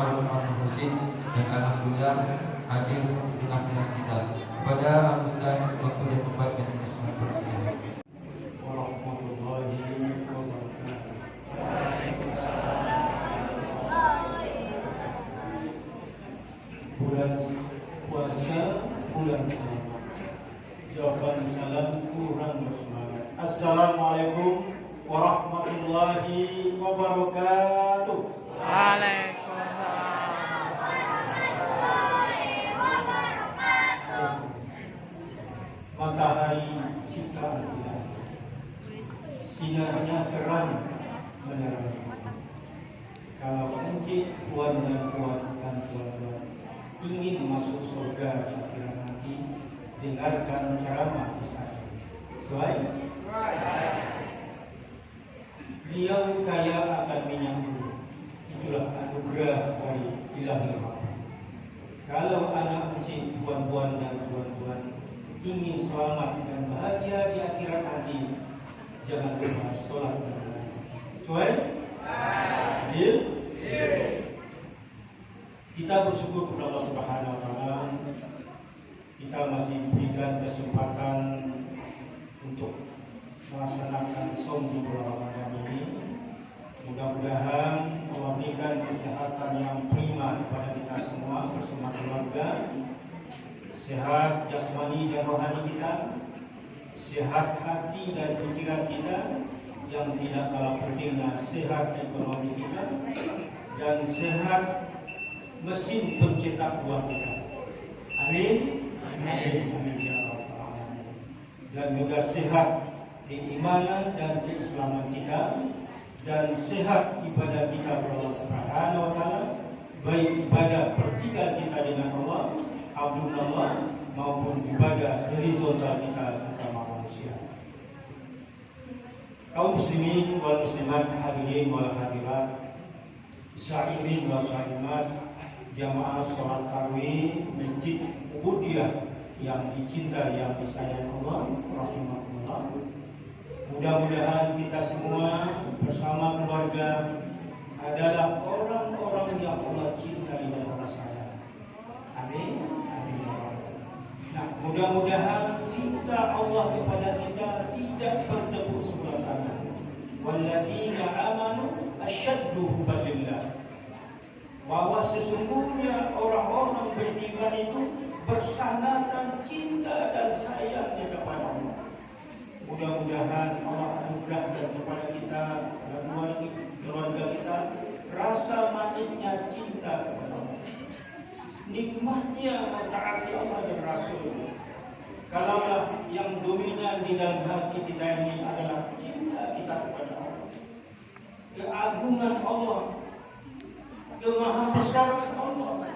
Harun Al-Husin yang alhamdulillah hadir di tengah-tengah kita. Kepada Al-Ustaz waktu dan tempat yang dipersilakan. Warahmatullahi wabarakatuh. Bulan puasa, bulan selamat. Jawaban salam kurang bersemangat. Assalamualaikum warahmatullahi wabarakatuh. Matahari citra bulan, sinarnya terang menerangi. Kalau encik puan dan tuan-tuan ingin masuk surga di akhirat nanti, dengarkan ceramah saya. Sesuai? Beliau kaya akan minyak bumi. Itulah anugerah dari Ilahi Rahman. Kalau anak encik, puan-puan dan tuan-tuan ingin selamat dan bahagia di akhirat nanti, jangan lupa sholat dan belajar. Sesuai? Deal? Kita bersyukur kepada Allah Subhanahu wa Ta'ala. Kita masih diberikan kesempatan untuk melaksanakan saum di bulan Ramadan ini. Mudah-mudahan Allah berikan kesehatan yang prima kepada kita semua bersama keluarga, sehat jasmani dan rohani kita, sehat hati dan pikiran kita, yang tidak kalah pentingnya sehat ekonomi kita, dan sehat mesin pencetak uang kita. Amin. Amin. Amin ya Rabbal alamin. Dan juga sehat keimanan dan keislaman kita, dan sehat ibadah kita kepada Allah Subhanahu wa Ta'ala, baik ibadah vertikal kita dengan Allah, Abdullah, maupun ibadah horizontal kita sesama manusia. Kaum muslimin wal muslimat, hadirin wal hadirat, sya'imin wal sya'imat, jamaah sholat tarawih Masjid Ubudiyah yang dicinta, yang disayang Allah rahimahullah. Mudah-mudahan kita semua bersama keluarga adalah orang-orang yang Allah cintai dan Allah sayang. Amin. Amin. Nah, mudah-mudahan cinta Allah kepada kita tidak bertepuk sebelah tangan. Walladzina amanu asyaddu hubban lillah. Bahwa sesungguhnya orang-orang beriman itu bersanakan cinta dan sayangnya kepada Allah. Mudah-mudahan Allah anugerahkan kepada kita dan keluarga kita rasa manisnya cinta kepada Allah, nikmatnya mentaati Allah dan Rasul. Kalaulah yang dominan di dalam hati kita ini adalah cinta kita kepada Allah, keagungan Allah, kemahabesaran Allah,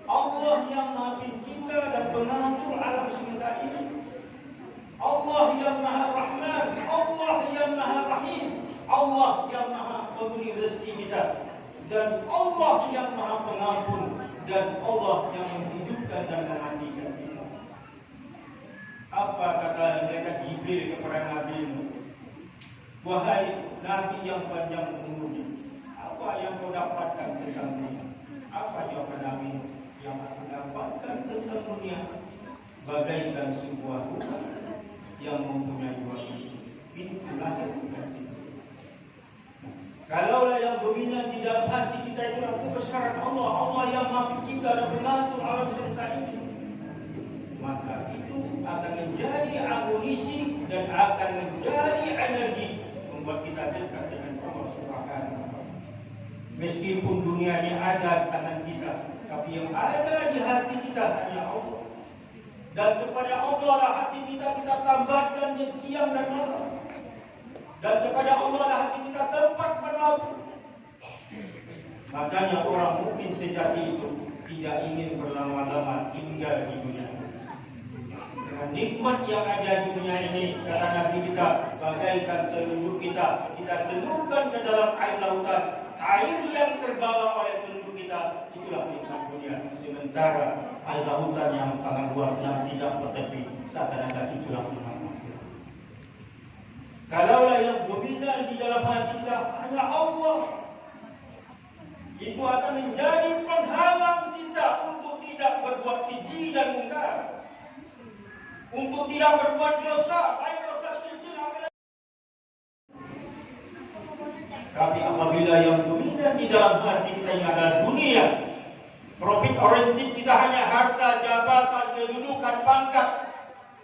Allah yang Maha Pencipta dan pengatur alam semesta ini, Allah yang Maha Rahman, Allah yang Maha Rahim, Allah yang Maha Pemberi rezeki kita, dan Allah yang Maha Pengampun, dan Allah yang menghidupkan dan mematikan kita. Apa kata mereka Jibril kepada Nabi? Wahai Nabi yang panjang umurnya, apa yang kau dapatkan tentang dunia? Apa jawaban Nabi? Yang aku dapatkan tentang dunia bagaikan sebuah rumah yang mempunyai dua pintu lahir dan pintu. Kalaulah yang dominan di dalam hati kita itu kebesaran Allah, Allah yang Maha Pencipta dan pengatur alam semesta ini, maka itu akan menjadi amunisi dan akan menjadi energi membuat kita dekat dengan Allah Subhanahu wa Ta'ala. Meskipun dunia ini ada di tangan kita, tapi yang ada di hati kita hanya Allah. Dan kepada Allah lah hati kita tambahkan siang dan malam. Dan kepada Allah lah hati kita tempat berlabuh. Makanya orang mukmin sejati itu tidak ingin berlama-lama tinggal di dunia. Dengan nikmat yang ada di dunia ini, kata Nabi kita, bagaikan telunjuk kita celupkan ke dalam air lautan. Air yang terbawa oleh telunjuk kita, itulah nikmat dunia. Sementara air lautan yang sangat luas yang tidak bertepi, seakan-akan itulah nikmat. Kalaulah yang dominan di dalam hati kita hanya Allah, itu akan menjadi penghalang kita untuk tidak berbuat keji dan mungkar, untuk tidak berbuat dosa, baik dosa kecil maupun. Tapi apabila yang dominan di dalam hati kita ini adalah dunia, profit oriented kita hanya harta, jabatan, kedudukan, pangkat,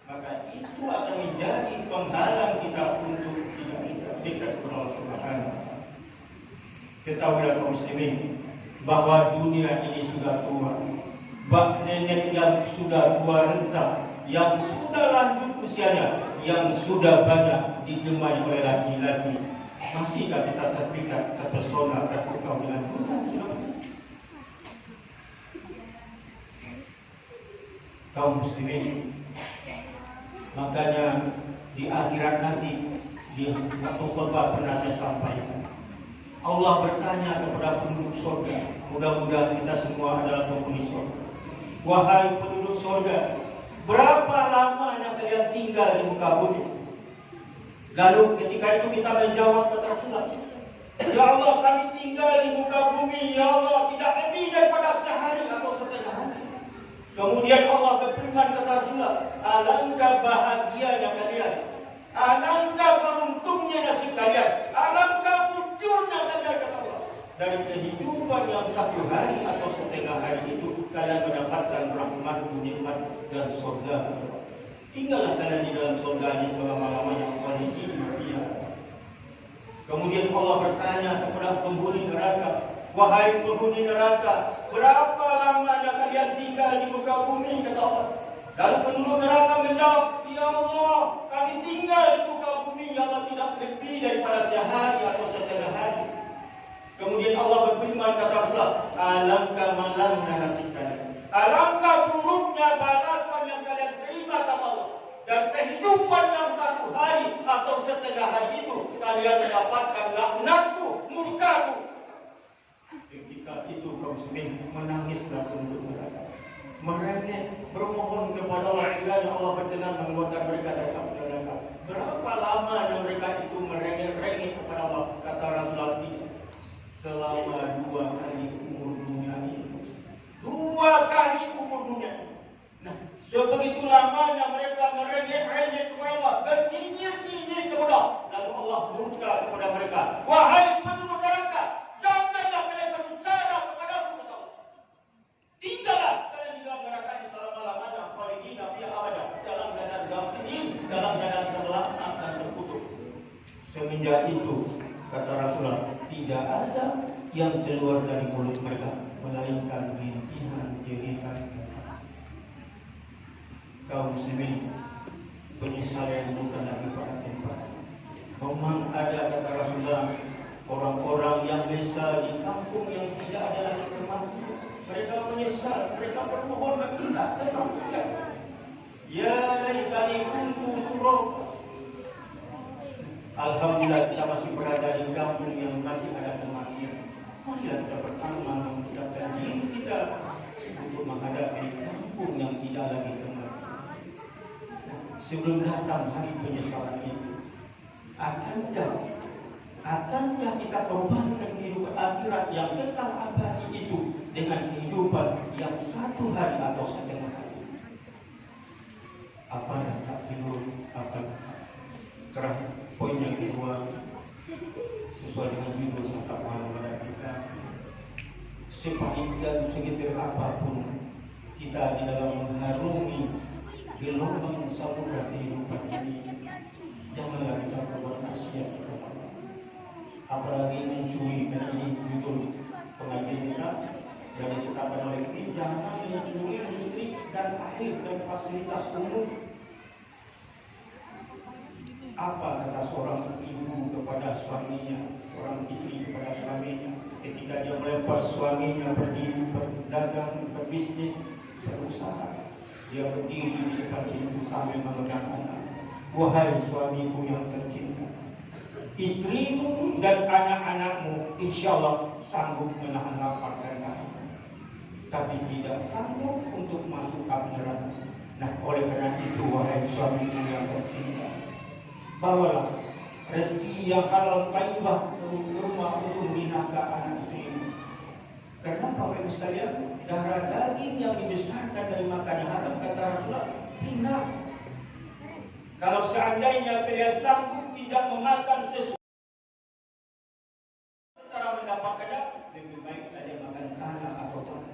maka itu akan menjadi penghalang kita untuk tidak dekat kepada Allah Subhanahu. Ketahuilah kaum muslimin bahwa dunia ini sudah tua. Bak nenek yang sudah tua renta, yang sudah lanjut usianya, yang sudah banyak digemai oleh laki-laki, masihkah kita terpikat, terpesona, terpukau dengan dunia? Kaum muslimin, makanya di akhirat nanti, di waktu khutbah pernah saya sampaikan, Allah bertanya kepada penduduk surga. Mudah-mudahan kita semua adalah penghuni surga. Wahai penduduk surga, berapa lamanya kalian tinggal di muka bumi? Lalu ketika itu kita menjawab kata Rasulullah, ya Allah, kami tinggal di muka bumi, ya Allah, tidak lebih daripada sehari atau setengah hari. Kemudian Allah berfirman kata Rasulullah, alangkah bahagianya kalian, alangkah beruntungnya nasib kalian, alangkah mujurnya kalian, kata Allah. Dari kehidupan yang satu hari atau setengah hari itu, kalian mendapatkan rahmat, nikmat dan surga. Tinggallah kalian di dalam surga ini selama-lamanya. Kemudian Allah bertanya kepada penghuni neraka, wahai penghuni neraka, berapa lamanya kalian tinggal di muka bumi, kata Allah. Lalu penduduk neraka menjawab, ya Allah, kami tinggal di muka bumi, ya Allah, tidak lebih daripada sehari atau setengah hari. Kemudian Allah berfirman kata Allah, alangkah malangnya nasib kalian, alangkah buruknya balasan yang kalian terima, kata Allah. Dan kehidupan yang satu hari atau setengah hari itu, kalian mendapatkan laknatku, murkaku. Ketika itu kaum muslimin menangislah penduduk neraka. Mereka bermohon kepada Allah kiranya Allah berkenan mengeluarkan mereka dari api neraka. Berapa lama yang mereka itu merengek-rengek kepada Allah? Kata Rasulullah, selama 2 kali umur dunia ini. 2 kali umur dunia ini. Nah, sebegitu lamanya mereka merengek-rengek kepada Allah, bernyinyir-nyinyir kepada Allah. Lalu Allah murka kepada mereka, wahai penduduk neraka, janganlah kalian berbicara kepadaku, kata Allah. Tinggallah kalian di dalam neraka ini selama-lamanya, khalidina fiha abada, dalam keadaan ghafilin, dalam keadaan terlaknat dan terkutuk. Semenjak itu, kata Rasulullah, tidak ada yang keluar dari mulut mereka melainkan rintihan, jeritan. Kaum muslimin, penyesalan bukan lagi pada tempat. Memang ada, kata Rasulullah, orang-orang yang besar di kampung yang tidak ada lagi kematian. Mereka menyesal, mereka bermohon meminta kematian. Ya laitani kuntu turab. Alhamdulillah kita masih berada di kampung yang masih ada kematian. Marilah kita pertama mempersiapkan diri kita untuk menghadapi kampung yang tidak lagi kematian. Sebelum datang hari penyesalan itu, akankah kita korbankan kehidupan akhirat yang kekal abadi itu dengan kehidupan yang satu hari atau setengah hari? Apa yang tak tidur? Apa terakhir poin yang kedua, sesuai dengan judul sabda kepada kita, sepahit dan segetir apapun kita di dalam mengharungi gelombang samudra kehidupan ini, janganlah kita berbuat maksiat kepada Allah. Apalagi mencuri, karena ini judul pengajian kita yang ditetapkan oleh ini, jangan mencuri listrik dan air dan fasilitas umum. Apa kata seorang ibu kepada suaminya, seorang istri kepada suaminya, ketika dia melepas suaminya pergi berdagang, berbisnis, berusaha? Dia berdiri di depan pintu sambil memegang anak. Wahai suamiku yang tercinta, istrimu dan anak-anakmu insya Allah sanggup menahan lapar dan haus, tapi tidak sanggup untuk masuk api neraka. Nah, oleh karena itu, wahai suamiku yang tercinta, bawalah rezeki yang halal thayyibah ke rumah untuk menafkahi anak istrimu. Karena Bapak Ibu sekalian, darah daging yang dibesarkan dari makan haram, kata Rasulullah, hina. Kalau seandainya kalian sanggup tidak memakan sesuatu secara mendapatkannya, lebih baik kalian makan tanah atau tanah.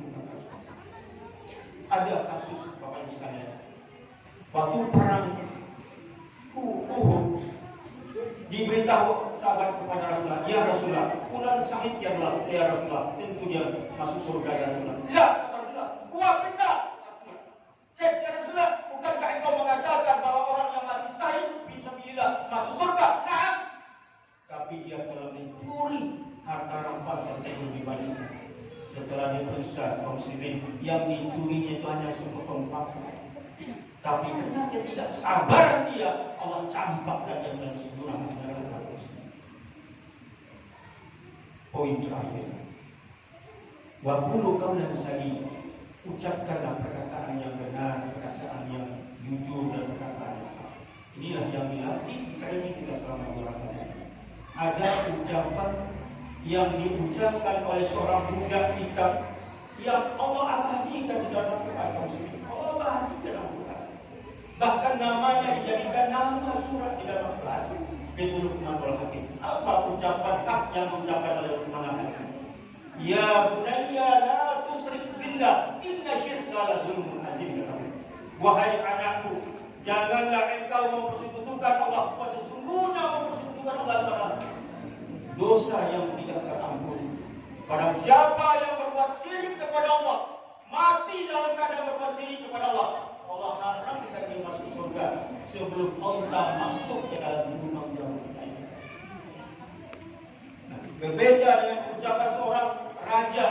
Ada kasus Bapak Ibu sekalian, waktu perang Uhud, diberitahu sahabat kepada Rasulullah, ya Rasulullah, fulan syahid ya Rasulullah, tentu dia masuk surga ya Rasulullah. Ya, kata Rasulullah, wah benar. Ya Rasulullah, bukankah engkau mengatakan bahwa orang yang mati syahid fisabilillah masuk surga? Nah, tapi dia telah mencuri harta rampasan sebelum dibagikan. Setelah diperiksa kaum muslimin, yang dicurinya itu hanya sepotong paku. Tapi karena ketidaksabaran dia, Allah campakkan dia dengan jurang neraka. Poin terakhir, waqulu qawlan sadida, ucapkanlah perkataan yang benar, perkataan yang jujur dan perkataan yang hak. Inilah yang dilatih training kita selama beberapa hari. Ada ucapan yang diucapkan oleh seorang budak kita yang Allah abadikan di dalam Al-Quran. Allah abadikan dalam Al-Quran. Bahkan namanya dijadikan nama surat di dalam Al-Quran. Luqmanul Hakim. Apa ucapan hak yang diucapkan oleh Luqmanul Hakim? Ya bunayya la tusyrik billah, inna syirka la zulmun azim. Wahai anakku, janganlah engkau mempersekutukan Allah. Sesungguhnya mempersekutukan Allah adalah dosa yang tidak terampuni. Barang siapa yang berbuat syirik kepada Allah, mati dalam keadaan berbuat syirik kepada Allah, Allah haramkan dia masuk surga sebelum Allah masuk ke dalam rumah yang lain. Berbeda dengan ucapan seorang raja.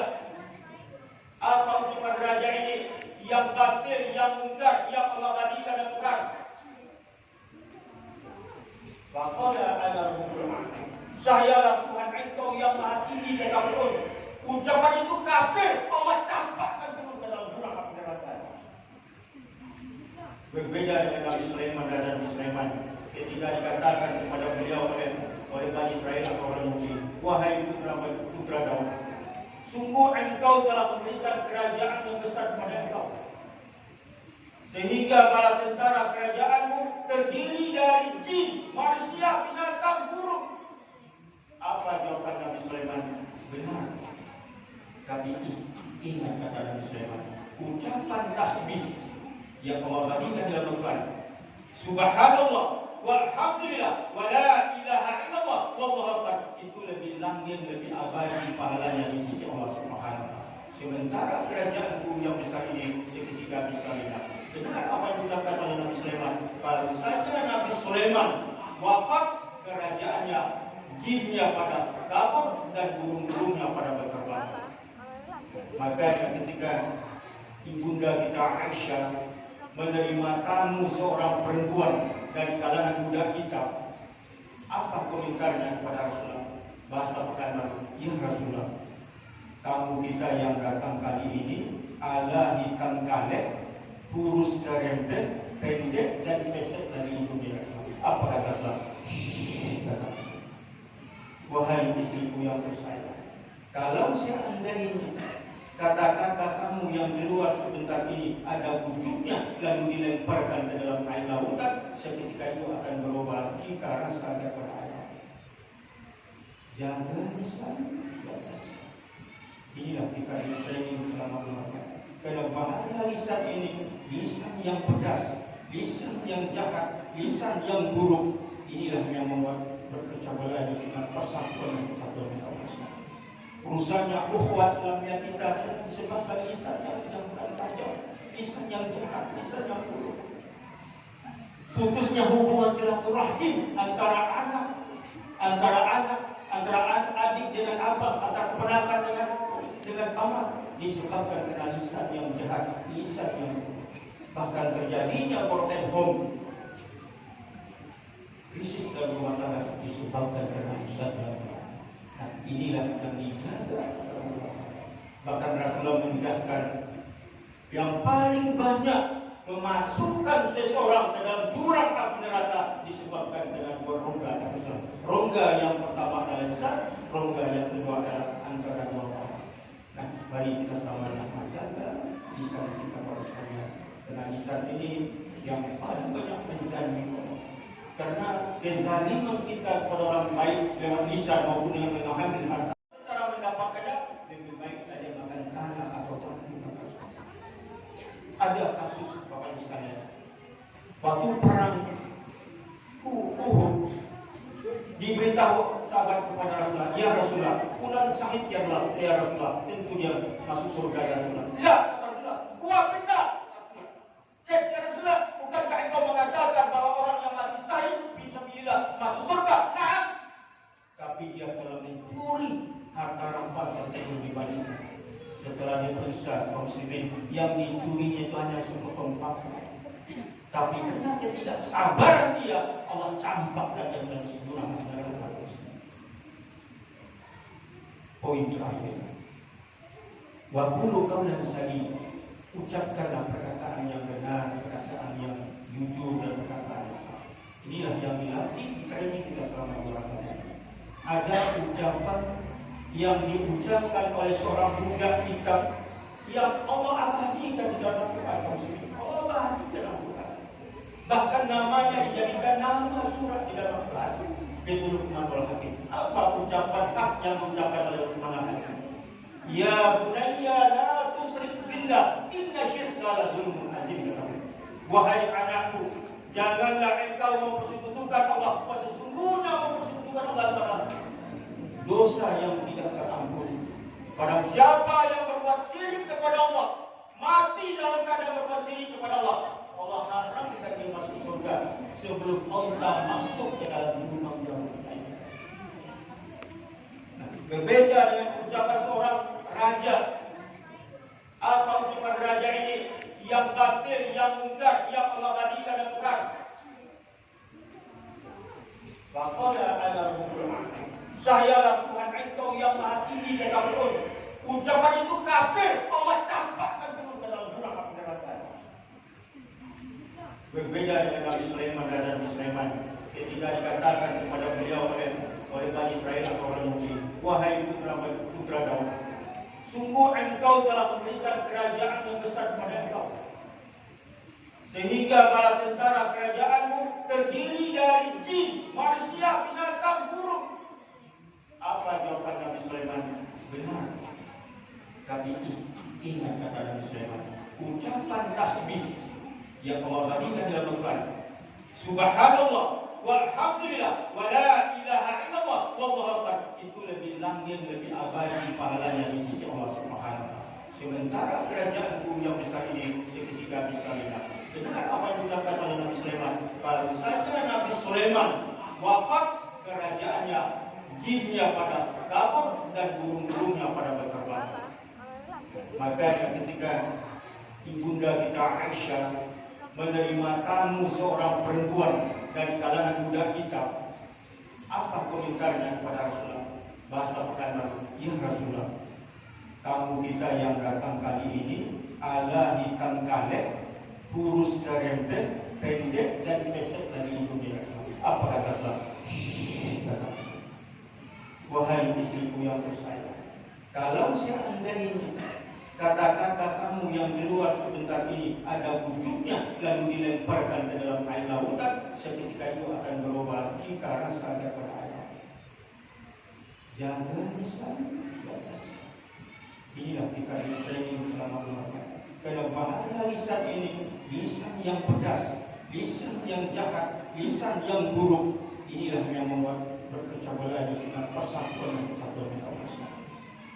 Apa ucapan raja ini? Yang batil, yang mungkar, yang Allah badikan dan Quran. Faqala ana rabbul alamin. Sayalah Tuhan engkau yang maha tinggi, kata Fir'aun. Ucapan itu kafir, Allah campakkan turun ke dalam jurang api neraka. Berbeda dengan Nabi Sulaiman dan Nabi Sulaiman ketika dikatakan kepada beliau oleh Bani Israel atau orang Yahudi, wahai putra Daud, sungguh engkau telah memberikan kerajaan yang besar kepada engkau, sehingga bala tentara kerajaanmu terdiri dari jin, manusia, binatang, burung. Apa jawaban Nabi Sulaiman? Benar. Tapi ingat kata Nabi Sulaiman, ucapan tasbih yang Allah berikan dalam Al-Quran, Subhanallah walhamdulillah wa la ilaha illallah wallahu akbar, itu lebih langgeng, lebih abadi pahalanya di sisi Allah Subhanahu wa taala. Sementara kerajaanku yang besar ini seketika bisa hilang. Benar apa yang diucapkan oleh Nabi Sulaiman? Baru saja Nabi Sulaiman wafat, kerajaannya jinnya pada kabur dan burung-burungnya pada berterbang. Maka ketika ibunda kita Aisyah menerima tamu seorang perempuan dari kalangan budak kita, apa komentarnya kepada Rasulullah? Bahasa Pekanbaru, ya Rasulullah, tamu kita yang datang kali ini ala hitam kalek, kurus kerempet, pendek dan pesek dari ibunya. Apa kata Rasulullah? Wahai istriku yang tersayang, kalau seandainya kata-kata kamu yang di luar sebentar ini ada wujudnya lalu dilemparkan ke dalam air lautan, seketika itu akan berubah jika rasa daripada air. Jangan lisan. Inilah kita di training selama beberapa. Karena bahaya lisan ini, lisan yang pedas, lisan yang jahat, lisan yang buruk, inilah yang membuat berpecah belah dengan persatuan Allah. Rusaknya ukhuwah Islamiyah kita disebabkan lisan yang tidak tajam, lisan yang jahat, lisan yang buruk. Putusnya hubungan silaturahim antara adik dengan abang, antara keponakan dengan paman, disebabkan karena lisan yang jahat, lisan yang buruk. Bahkan terjadinya broken home, risik dalam rumah tangga disebabkan karena lisan yang buruk. Nah, inilah yang dijaga. Bahkan Rasulullah menegaskan yang paling banyak memasukkan seseorang ke dalam jurang api neraka disebabkan dengan berongga dan Islam. Rongga yang pertama adalah lisan, rongga yang kedua adalah antara dua orang. Nah, Mari kita sama-sama jaga lisan kita para sekalian. Karena lisan ini yang paling banyak menzalimi. Karena kezaliman kita kepada orang baik lewat lisan maupun dengan mengambil harta, cara mendapatkannya lebih baik saja makan tanah atau tanah. Ada kasus Bapak Ibu sekalian, waktu perang Uhud, diberitahu sahabat kepada Rasulullah, ya Rasulullah, fulan syahid ya Rasulullah, tentu dia masuk surga ya Rasulullah. Ya kata Rasulullah, gua benar. Ya Rasulullah, bukankah engkau mengatakan bahwa orang yang mati syahid fisabilillah masuk surga? Nah, tapi dia telah mencuri harta rampasan sebelum dibagikan. Setelah diperiksa kaum muslimin, yang dicurinya itu hanya sepotong paku. Tapi karena dia tidak sabar dia, Allah campakkan dia dengan jurang neraka. Poin terakhir, waqulu qawlan sadida, ucapkanlah perkataan yang benar, perkataan yang jujur dan perkataan yang hak. Inilah yang dilatih training kita selama beberapa hari. Ada ucapan yang diucapkan oleh seorang budak hitam yang Allah abadikan di dalam Quran. Allah abadikan dalam Quran. Bahkan namanya dijadikan nama surat di dalam Quran. Betul Luqmanul Hakim. Apa ucapan hak yang diucapkan oleh Luqmanul Hakim? Ya bunayya la tusyrik billah, inna syirka la zulmun azim. Wahai anakku, janganlah engkau mempersekutukan Allah. Sesungguhnya mempersekutukan Allah adalah dosa yang tidak terampuni. Barang siapa yang berbuat syirik kepada Allah, mati dalam keadaan berbuat syirik kepada Allah, Allah haramkan dia masuk surga sebelum Allah masuk ke dalam rumah yang lain. Berbeda dengan ucapan seorang raja. Apa ucapan raja ini? Yang batil, yang mungkar, yang Allah badikan dan Quran. Faqala ana rabbul alamin. Sayalah Tuhan engkau yang maha tinggi kata Fir'aun. Ucapan itu kafir, Allah campakkan Fir'aun ke dalam jurang api neraka. Berbeda dengan Nabi Sulaiman dan Nabi Sulaiman ketika dikatakan kepada beliau oleh Bani Israel atau orang Yahudi, wahai putra Daud, sungguh engkau telah memberikan kerajaan yang besar kepada engkau, sehingga bala tentara kerajaanmu terdiri dari jin, manusia, binatang, burung. Apa jawaban Nabi Sulaiman? Benar. Tapi ingat kata Nabi Sulaiman, ucapan tasbih yang Allah berikan dalam Al-Quran, Subhanallah walhamdulillah wa la ilaha illallah wallahu akbar, itu lebih langgeng, lebih abadi pahalanya di sisi Allah Subhanahu wa taala. Sementara kerajaanku yang besar ini seketika bisa hilang. Benar apa yang diucapkan oleh Nabi Sulaiman? Kalau saja Nabi Sulaiman wafat, kerajaannya jinnya pada kabur dan burung-burungnya pada berterbang. Maka ketika ibunda kita Aisyah menerima tamu seorang perempuan dari kalangan budak hitam, apa komentarnya kepada Rasulullah? Bahasa Pekanbaru, ya Rasulullah, tamu kita yang datang kali ini ala hitam kalek, kurus kerempet, pendek dan pesek dari ibunya. Apa kata Rasulullah? Wahai istriku yang tersayang, kalau seandainya kata-kata kamu yang di luar sebentar ini ada wujudnya lalu dilemparkan ke dalam air lautan, seketika itu akan berubah cita rasa daripada air. Jangan lisan. Inilah kita di training selama bulan. Karena bahaya lisan ini, lisan yang pedas, lisan yang jahat, lisan yang buruk, inilah yang membuat berpecah belah dengan persatuan kita bersama.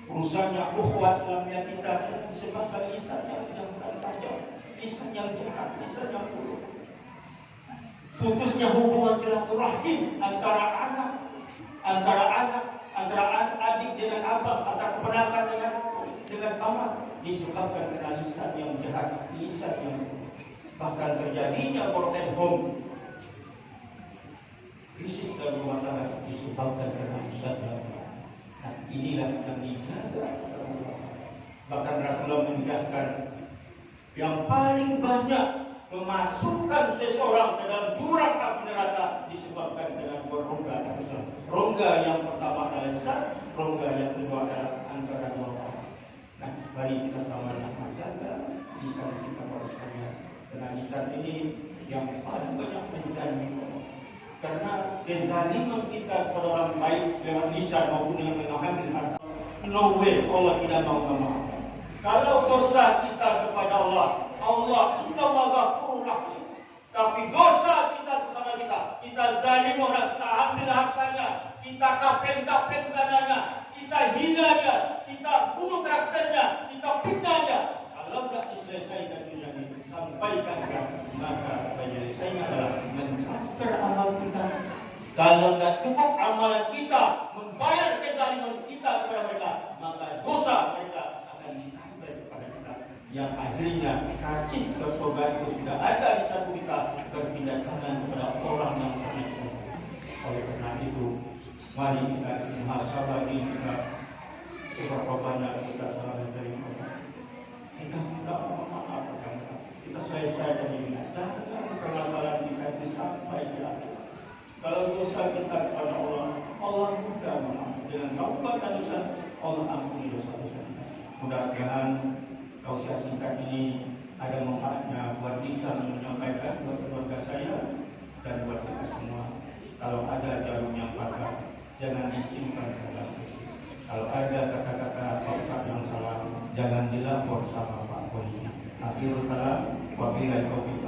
Rusaknya ukhuwah Islamiyah kita disebabkan lisan yang kurang tajam, lisan yang jahat, lisan yang buruk. Putusnya hubungan silaturahim antara adik dengan abang, antara keponakan dengan paman, disebabkan karena lisan yang jahat, lisan yang buruk. Bahkan terjadinya broken home, risik dalam rumah tangga disebabkan karena lisan yang jahat. Nah, inilah yang dijaga sekarang. Bahkan Rasulullah menegaskan yang paling banyak memasukkan seseorang ke dalam jurang api neraka disebabkan dengan berongga dan Islam. Rongga yang pertama adalah lisan, rongga yang kedua adalah antara dua orang. Nah, Mari kita sama-sama jaga lisan kita para sekalian. Karena lisan ini yang paling banyak menzalimi Allah. Karena kezaliman kita kepada orang baik lewat lisan maupun dengan mengambil harta, no way Allah tidak mau memaafkan. Kalau dosa kita kepada Allah, Allah Innallaha Ghafurur Rahim. Tapi dosa kita sesama kita zalim orang, kita ambil hartanya, kita kapeng-kapeng tanahnya, kita hina dia, kita bunuh karakternya, kita fitnah dia. Kalau tidak diselesaikan dunia ini, sampaikan dia, maka penyelesaiannya adalah mentransfer amal kita. Kalau tidak cukup amalan kita membayar kezaliman kita kepada mereka, maka dosa mereka akan ditransfer kepada kita. Yang akhirnya karcis ke surga itu sudah ada di saku kita, berpindah tangan kepada orang yang pernah kita. Oleh karena itu, mari kita muhasabah diri kita, seberapa banyak kita salah dari Allah. Kita minta maaf kepada kita. Kita selesaikan ini. Jangan permasalahan kita itu sampai di akhir. Kalau dosa kita kepada Allah, Allah mudah mengampuni. Dengan taubat dan dosa, Allah ampuni dosa-dosa kita. Mudah-mudahan tausiah singkat ini ada manfaatnya buat bisa menyampaikan buat keluarga saya dan buat kita semua. Kalau ada jarum yang patah, jangan disimpan dalam hati. Kalau ada kata-kata taubat yang salah, jangan dilapor sama Pak Polisi. Akhirul kalam, wabillahi taufiq